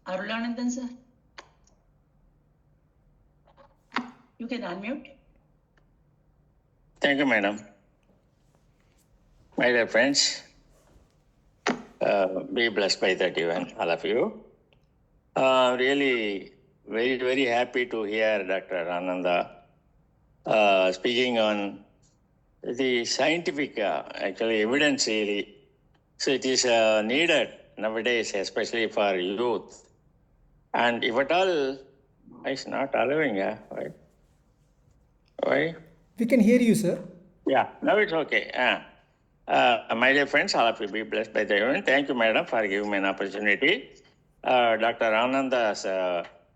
Arulanandan sir, you can unmute. Thank you, madam. My dear friends, be blessed by that event, all of you. Really, very, very happy to hear Dr. Ananda speaking on the scientific, actually, evidence really. So it is needed nowadays, especially for youth. And if at all, it's not allowing, why? Why? We can hear you, sir. Yeah, now it's okay. My dear friends, all of you be blessed by the event. Thank you, madam, for giving me an opportunity. Dr. Ananda's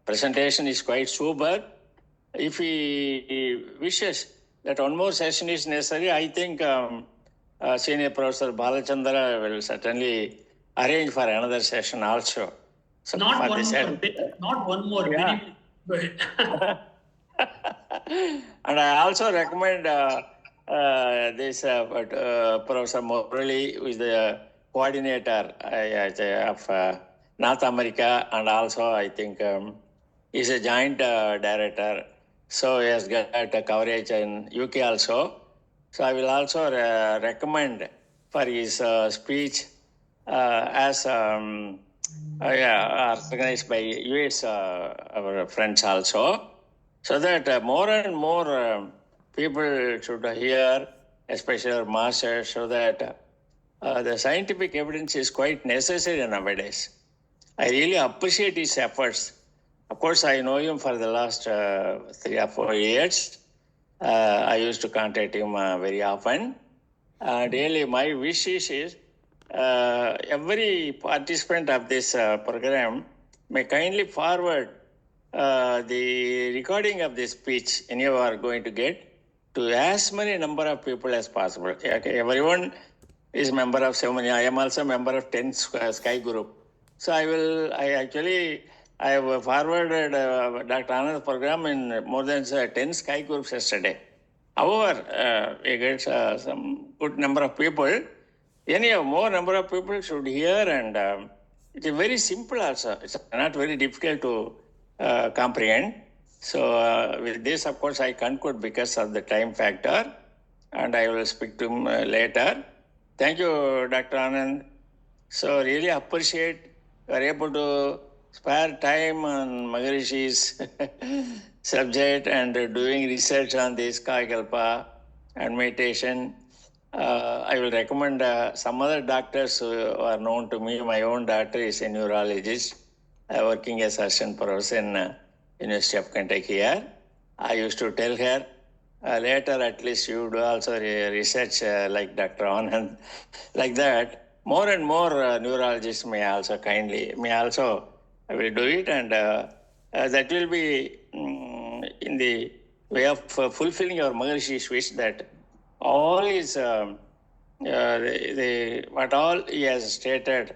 presentation is quite sober. If he wishes that one more session is necessary, I think Senior Professor Balachandra will certainly arrange for another session also. So not one more. Yeah. Very good. And I also recommend this Professor Morali, who is the coordinator of North America, and also I think is a joint director. So he has got coverage in UK also. So I will also recommend for his speech as organized by US our friends also. So that more and more people should hear, especially our masters, so that the scientific evidence is quite necessary nowadays. I really appreciate his efforts. Of course, I know him for the last 3 or 4 years. I used to contact him very often. Really, my wish is every participant of this program may kindly forward the recording of this speech you are going to get to as many number of people as possible. Okay, everyone is member of so many. I am also member of 10 Sky Group. So I have forwarded Dr. Anand's program in more than 10 Sky Groups yesterday. However, we get some good number of people. Anyhow, more number of people should hear, and it is very simple also. It's not very difficult to comprehend. So with this, of course, I conclude because of the time factor, and I will speak to him later. Thank you, Dr. Anand. So really appreciate you are able to spare time on Maharishi's subject and doing research on this Kayakalpa and meditation. I will recommend some other doctors who are known to me. My own daughter is a neurologist working as assistant professor in University of Kentucky here. I used to tell her, later at least you do also research like Dr. Anand, like that. More and more neurologists may also will do it, and that will be in the way of fulfilling your Maharishi's wish that all is what all he has stated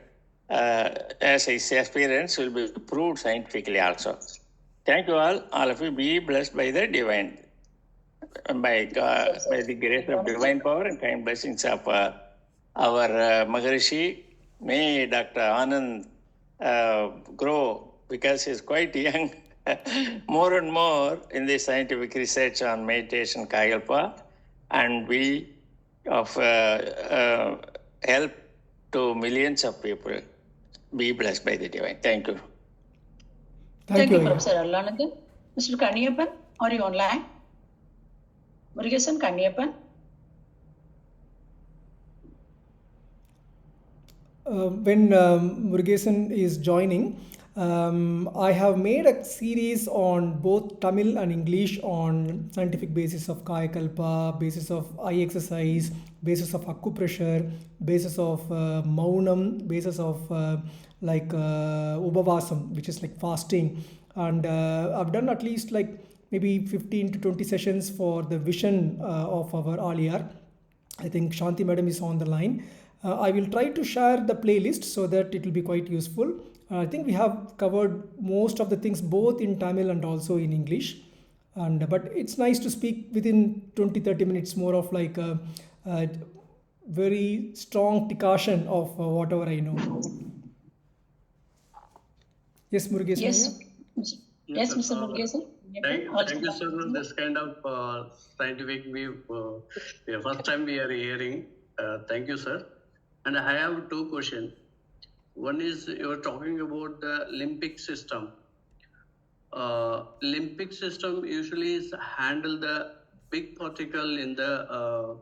as his experience will be proved scientifically also. Thank you all. All of you be blessed by the divine, by the grace of divine power and kind blessings of our Maharishi. May Dr. Anand grow because he is quite young. More and more in the scientific research on meditation, Kayakalpa, and be of help to millions of people. Be blessed by the divine. Thank you. Thank you, Professor Arulanandan. Mr. Kaniyappan, are you online? Murugesan Kaniyappan. When Murugesan is joining, I have made a series on both Tamil and English on scientific basis of Kayakalpa, basis of eye exercise, basis of acupressure, basis of Maunam, basis of Ubhavasam, which is like fasting. And I've done at least like maybe 15 to 20 sessions for the vision of our Aliyar. I think Shanti Madam is on the line. I will try to share the playlist so that it will be quite useful. I think we have covered most of the things both in Tamil and also in English. But it's nice to speak within 20-30 minutes, more of like a very strong decantation of whatever I know. Yes, Murugesan. Yes. Yes, sir. Mr. Murugesan. Thank you, sir. This kind of scientific first time we are hearing. Thank you, sir. And I have two questions. One is you are talking about the limbic system. Limbic system usually is handle the big particle in the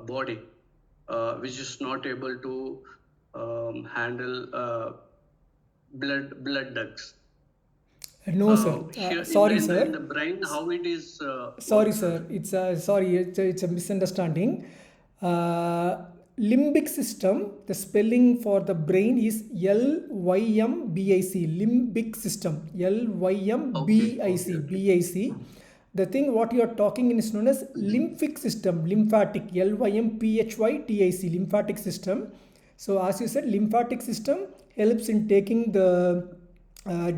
body, which is not able to handle blood ducts. No, sir. Here Sorry, in sir. the brain, how it is Sorry, works, sir. It's a misunderstanding. Limbic system. The spelling for the brain is LYMBIC. Limbic system. LYMBIC. The thing what you are talking in is known as lymphic system. Lymphatic. LYMPHYTIC. Lymphatic system. So as you said, lymphatic system helps in taking the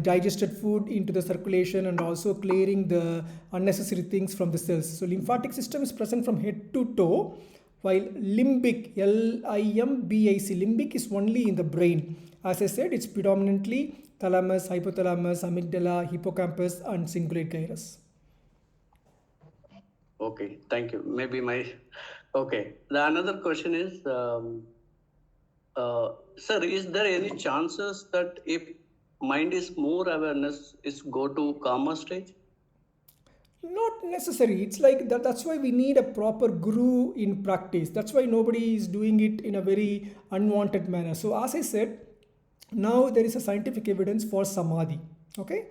digested food into the circulation and also clearing the unnecessary things from the cells. So lymphatic system is present from head to toe, while limbic, LIMBIC, limbic is only in the brain. As I said, it's predominantly thalamus, hypothalamus, amygdala, hippocampus and cingulate gyrus. Okay, thank you. Maybe okay. The another question is, sir, is there any chances that if mind is more awareness, is go to calmer stage? Not necessary. It's like that. That's why we need a proper guru in practice. That's why nobody is doing it in a very unwanted manner. So as I said, now there is a scientific evidence for samadhi. Okay,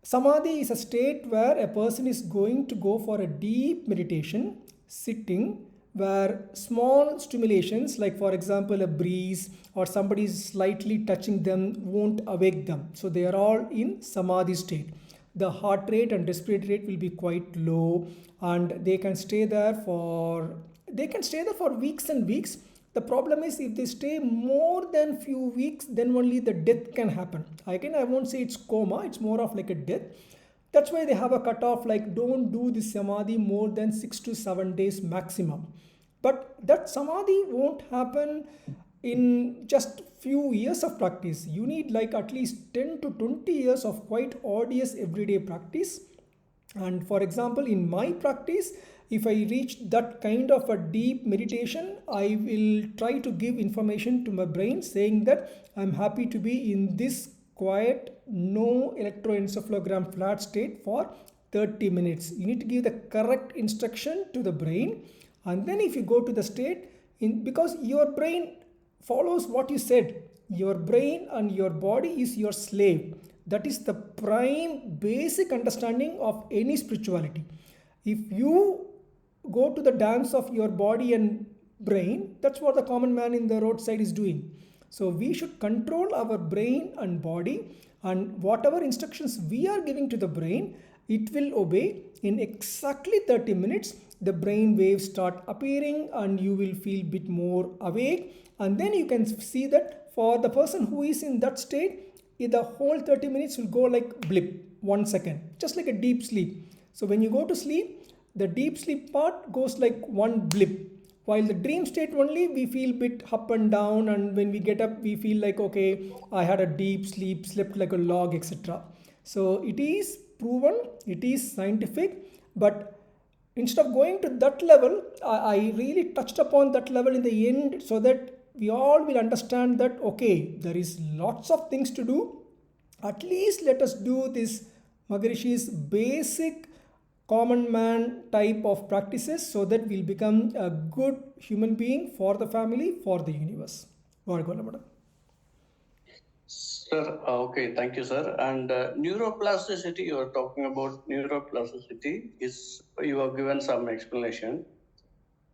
samadhi is a state where a person is going to go for a deep meditation, sitting, where small stimulations, like for example a breeze or somebody is slightly touching them, won't awake them. So they are all in samadhi state. The heart rate and respiratory rate will be quite low, and they can stay there for weeks and weeks. The problem is if they stay more than few weeks, then only the death can happen. Again, I won't say it's coma, it's more of like a death. That's why they have a cutoff like don't do this samadhi more than 6 to 7 days maximum. But that samadhi won't happen in just few years of practice. You need like at least 10 to 20 years of quite odious everyday practice. And for example, in my practice, if I reach that kind of a deep meditation, I will try to give information to my brain saying that I'm happy to be in this quiet, no electroencephalogram flat state for 30 minutes. You need to give the correct instruction to the brain. And then if you go to the state, because your brain follows what you said, your brain and your body is your slave. That is the prime basic understanding of any spirituality. If you go to the dance of your body and brain, that's what the common man in the roadside is doing. So we should control our brain and body, and whatever instructions we are giving to the brain, it will obey. In exactly 30 minutes, the brain waves start appearing and you will feel a bit more awake. And then you can see that for the person who is in that state, the whole 30 minutes will go like blip, 1 second, just like a deep sleep. So when you go to sleep, the deep sleep part goes like one blip. While the dream state only, we feel bit up and down, and when we get up, we feel like, okay, I had a deep sleep, slept like a log, etc. So it is proven, it is scientific, but instead of going to that level, I really touched upon that level in the end so that we all will understand that, okay, there is lots of things to do. At least let us do this Maharishi's basic common man type of practices so that we'll become a good human being for the family, for the universe. Sir, okay, thank you, sir. And neuroplasticity, you are talking about neuroplasticity, you have given some explanation.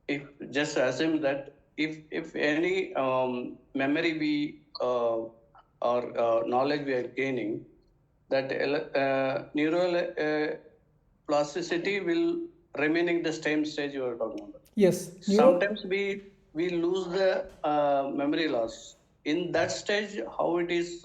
If just assume that if any memory or knowledge we are gaining, that neural plasticity will remain in the same stage you are talking about. Yes. Sometimes we lose the memory loss. In that stage, how it is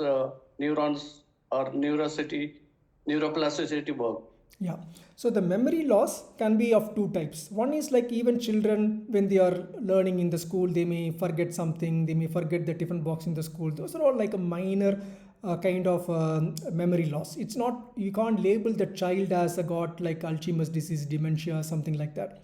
neurons or neuroplasticity work? Yeah. So the memory loss can be of two types. One is like even children, when they are learning in the school, they may forget something, they may forget the tiffin box in the school. Those are all like a minor kind of memory loss. It's not, you can't label the child as a got like Alzheimer's disease, dementia, something like that.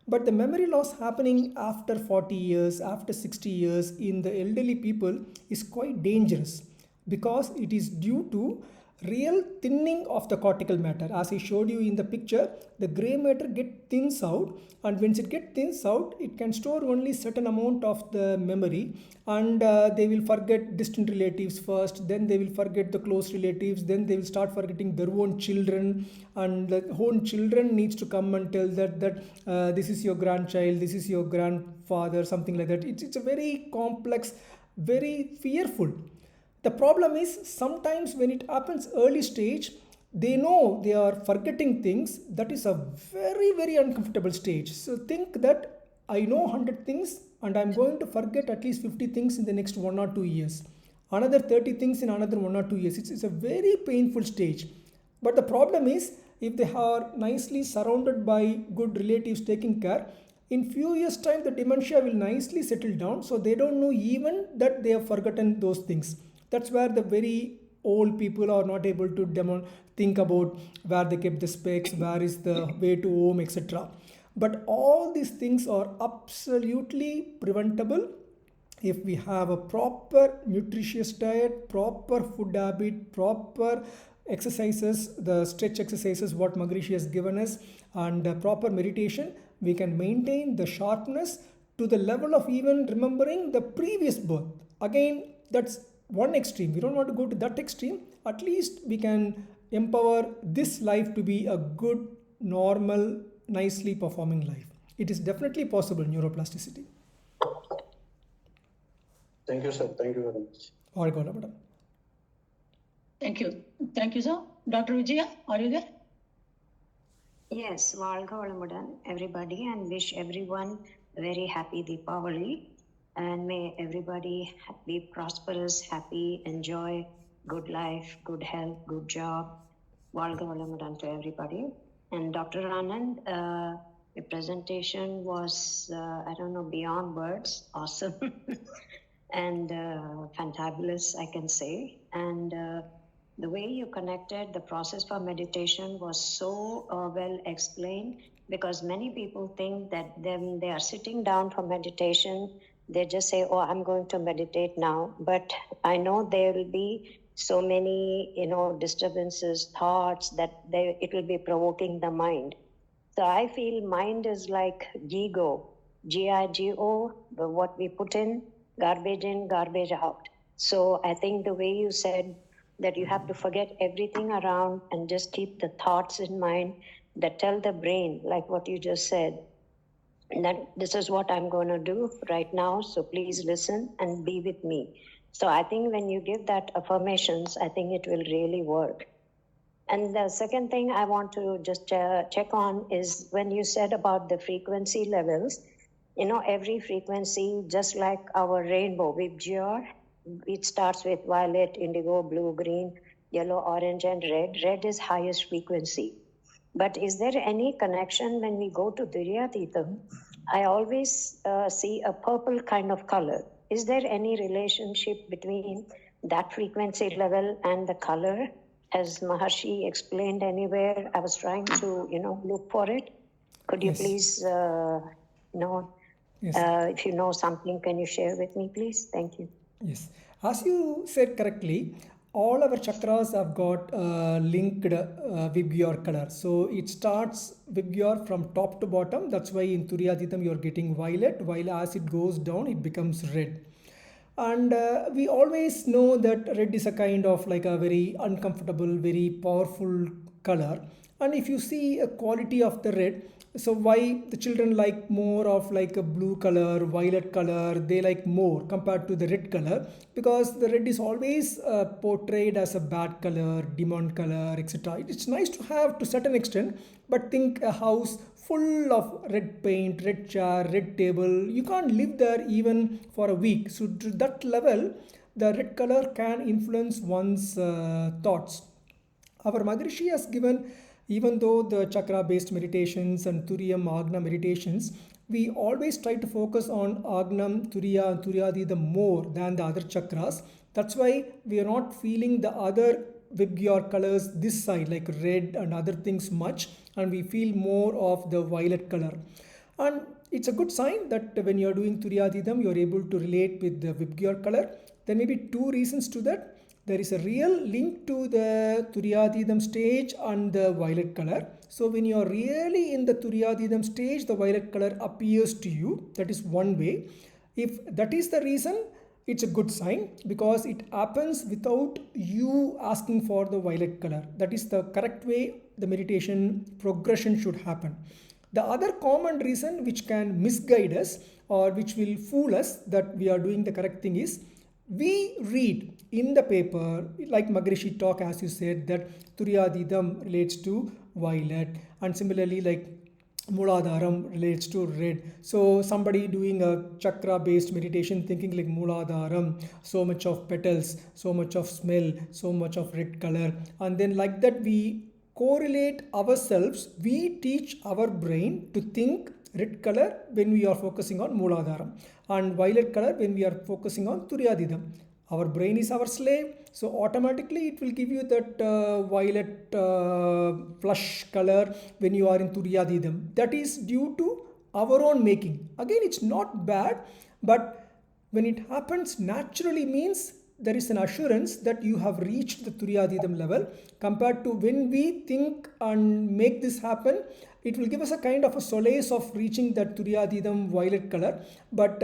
But the memory loss happening after 40 years, after 60 years in the elderly people is quite dangerous, because it is due to real thinning of the cortical matter. As I showed you in the picture, the gray matter get thins out, and once it get thins out, it can store only certain amount of the memory, and they will forget distant relatives first, then they will forget the close relatives, then they will start forgetting their own children, and the own children needs to come and tell that this is your grandchild, this is your grandfather, something like that. It's a very complex, very fearful. The problem is sometimes when it happens early stage, they know they are forgetting things. That is a very, very uncomfortable stage. So think that I know 100 things and I'm going to forget at least 50 things in the next 1 or 2 years. Another 30 things in another 1 or 2 years. It's a very painful stage. But the problem is, if they are nicely surrounded by good relatives taking care, in few years time the dementia will nicely settle down, so they don't know even that they have forgotten those things. That's where the very old people are not able to think about where they kept the specs, where is the way to home, etc. But all these things are absolutely preventable if we have a proper nutritious diet, proper food habit, proper exercises, the stretch exercises what Maharishi has given us, and proper meditation. We can maintain the sharpness to the level of even remembering the previous birth. Again, that's one extreme. We don't want to go to that extreme. At least we can empower this life to be a good, normal, nicely performing life. It is definitely possible, neuroplasticity. Thank you, sir. Thank you very much. All good, madam. Thank you. Thank you, sir. Dr. Vijaya, are you there? Yes, Valga Valamudan, everybody, and wish everyone a very happy Deepavali. And may everybody be prosperous, happy, enjoy good life, good health, good job. Valga Valamudan to everybody. And Dr. Anand, the presentation was, I don't know, beyond words, awesome. And fantabulous, I can say. And the way you connected the process for meditation was so well explained, because many people think that when they are sitting down for meditation, they just say, oh, I'm going to meditate now. But I know there will be so many, disturbances, thoughts that it will be provoking the mind. So I feel mind is like GIGO, GIGO, what we put in, garbage in, garbage out. So I think the way you said that you have to forget everything around and just keep the thoughts in mind that tell the brain, like what you just said, that this is what I'm going to do right now. So please listen and be with me. So I think when you give that affirmations, I think it will really work. And the second thing I want to just check on is when you said about the frequency levels, every frequency, just like our rainbow, Vibgyor, it starts with violet, indigo, blue, green, yellow, orange, and red. Red is highest frequency. But is there any connection when we go to Duryathitam? I always see a purple kind of color. Is there any relationship between that frequency level and the color? Has Maharshi explained anywhere? I was trying to, look for it. Could you please, if you know something, can you share with me, please? Thank you. Yes. As you said correctly, all our chakras have got linked Vibgyor color. So it starts Vibgyor from top to bottom. That's why in Turyathitam you are getting violet, while as it goes down, it becomes red. And we always know that red is a kind of like a very uncomfortable, very powerful color. And if you see a quality of the red, so why the children like more of like a blue color, violet color, they like more compared to the red color, because the red is always portrayed as a bad color, demon color, etc. It's nice to have to certain extent, but think a house full of red paint, red chair, red table, you can't live there even for a week. So to that level, the red color can influence one's thoughts. Our Maharishi has given, even though the chakra based meditations and Turiya Magna meditations, we always try to focus on Agnam, Turiya, and Turyadidam more than the other chakras. That's why we are not feeling the other Vibgyor colors this side, like red and other things much, and we feel more of the violet color. And it's a good sign that when you are doing Turyadidam, you are able to relate with the Vibgyor color. There may be two reasons to that. There is a real link to the Turyadidam stage and the violet color. So when you are really in the Turyadidam stage, the violet color appears to you. That is one way. If that is the reason, it's a good sign because it happens without you asking for the violet color. That is the correct way the meditation progression should happen. The other common reason which can misguide us or which will fool us that we are doing the correct thing is we read in the paper, like Magrishi talk, as you said, that Turyadidam relates to violet, and similarly like Mooladharam relates to red. So somebody doing a chakra based meditation thinking like Mooladharam, so much of petals, so much of smell, so much of red color, and then like that we correlate ourselves, we teach our brain to think red color when we are focusing on Mooladharam and violet color when we are focusing on Turyadidam. Our brain is our slave, so automatically it will give you that violet flush color when you are in Turyadidam. That is due to our own making. Again, it's not bad, but when it happens naturally means there is an assurance that you have reached the Turyadidam level compared to when we think and make this happen. It will give us a kind of a solace of reaching that Turyadidam violet color, but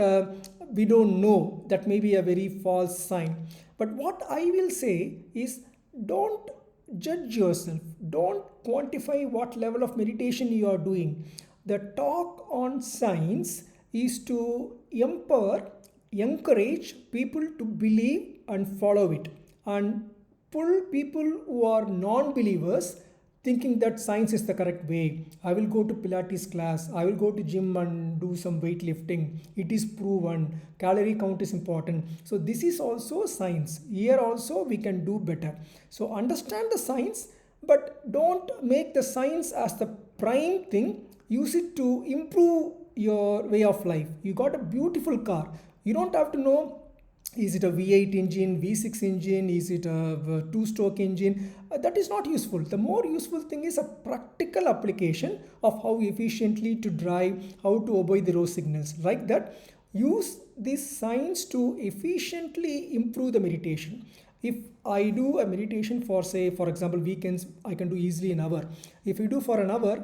we don't know. That may be a very false sign. But what I will say is don't judge yourself, don't quantify what level of meditation you are doing. The talk on science is to empower, encourage people to believe and follow it, and pull people who are non-believers thinking that science is the correct way. I will go to Pilates class, I will go to gym and do some weightlifting. It is proven, calorie count is important. So this is also science. Here also we can do better. So understand the science, but don't make the science as the prime thing. Use it to improve your way of life. You got a beautiful car. You don't have to know, is it a V8 engine, V6 engine, is it a two-stroke engine? That is not useful. The more useful thing is a practical application of how efficiently to drive, how to obey the road signals. Like that, use this science to efficiently improve the meditation. If I do a meditation for, say, for example, weekends, I can do easily an hour. If you do for an hour,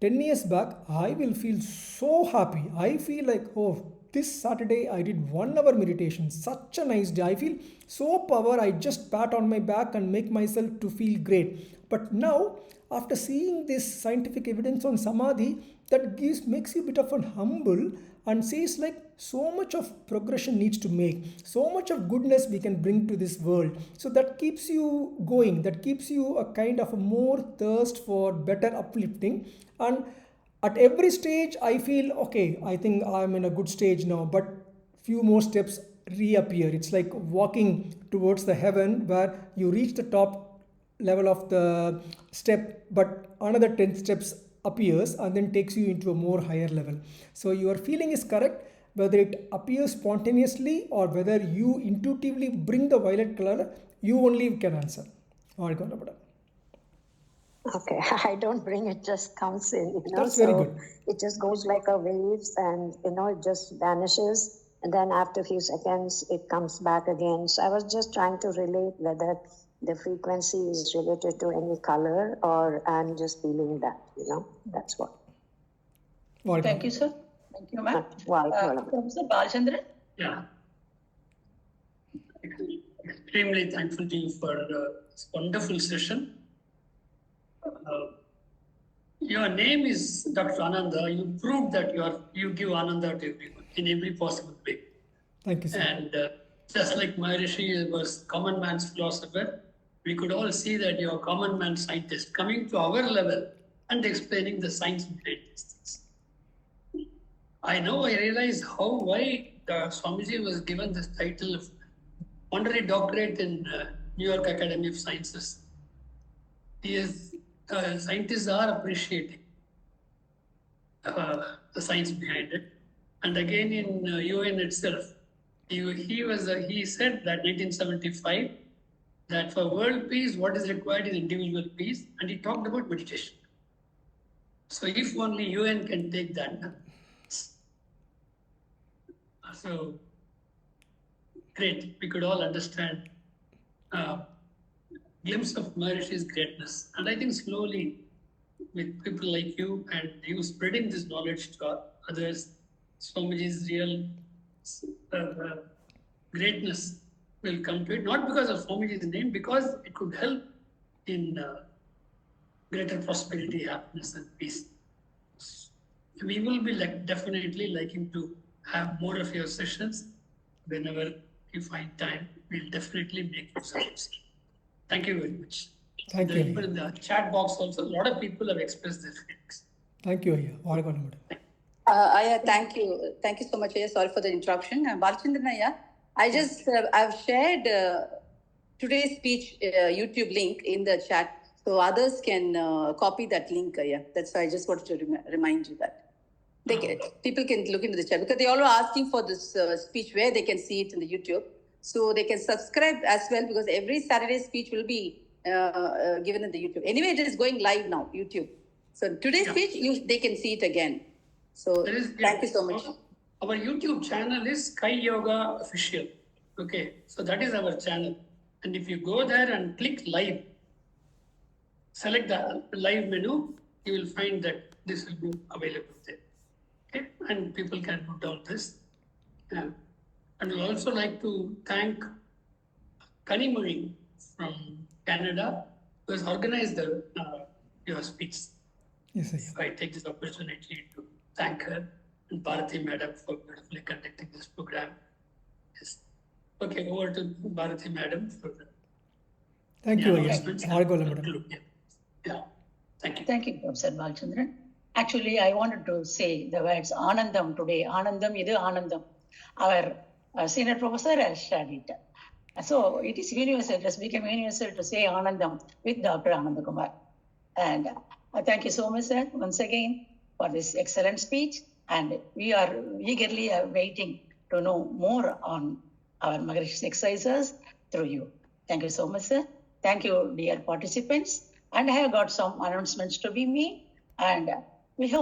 10 years back, I will feel so happy. I feel like, oh, this Saturday I did 1 hour meditation. Such a nice day. I feel so power. I just pat on my back and make myself to feel great. But now, after seeing this scientific evidence on Samadhi, that makes you a bit of an humble and says like so much of progression needs to make, so much of goodness we can bring to this world. So that keeps you going. That keeps you a kind of a more thirst for better uplifting. And at every stage I feel okay, I think I'm in a good stage now, but few more steps reappear. It's like walking towards the heaven where you reach the top level of the step, but another 10 steps appears and then takes you into a more higher level. So your feeling is correct, whether it appears spontaneously or whether you intuitively bring the violet color, you only can answer. Okay, I don't bring it, just comes in, That's so very good. it just goes like a waves and, it just vanishes. And then after a few seconds, it comes back again. So I was just trying to relate whether the frequency is related to any color or I'm just feeling that, that's what. Thank you, sir. Thank you, ma'am. Professor Balchandran? Yeah. Extremely thankful to you for this wonderful session. Your name is Dr. Ananda. You proved that you give Ananda to everyone in every possible way. Thank you, sir. And just like Maharishi was common man's philosopher, we could all see that you're a common man scientist coming to our level and explaining the science behind these things. I realize why Swamiji was given this title of honorary doctorate in New York Academy of Sciences. Scientists are appreciating the science behind it. And again in UN itself, he said that 1975 that for world peace, what is required is individual peace, and he talked about meditation. So if only UN can take that. So great, we could all understand glimpse of Maharishi's greatness. And I think slowly, with people like you and you spreading this knowledge to others, Swamiji's real greatness will come to it. Not because of Swamiji's name, because it could help in greater prosperity, happiness, and peace. We will be definitely liking to have more of your sessions whenever you find time. We'll definitely make use of it. Thank you very much. Thank you. Even in the chat box also, a lot of people have expressed their feelings. Thank you, Ayya. Ayya, thank you. Thank you so much, Ayya. Sorry for the interruption. Balachandran, Ayya, I've shared today's speech YouTube link in the chat, so others can copy that link, Ayya. That's why I just wanted to remind you that. People can look into the chat, because they all are asking for this speech where they can see it in the YouTube. So they can subscribe as well, because every Saturday speech will be given in the YouTube. Anyway, it is going live now, YouTube. So today's speech, they can see it again. So thank you so much. Our YouTube channel is Sky Yoga Official. Okay, so that is our channel. And if you go there and click live, select the live menu, you will find that this will be available there. Okay, and people can put down this. And we'd also like to thank Kanimuri from Canada, who has organized your speech. Yes, Ayya. So I take this opportunity to thank her and Bharati Madam for beautifully conducting this program. Yes. Okay, over to Bharati Madam for the Thank you, Ayya. announcements. Yeah, thank you. Thank you, Professor Balachandran. Actually, I wanted to say the words Anandam today. Anandam, idu Anandam. Our senior professor has shared it. So it is universal, it has become universal to say Anandam with Dr. Ananda Kumar. And thank you so much, sir, once again for this excellent speech. And we are eagerly waiting to know more on our Maharishi's exercises through you. Thank you so much, sir. Thank you, dear participants. And I have got some announcements to be made. And we have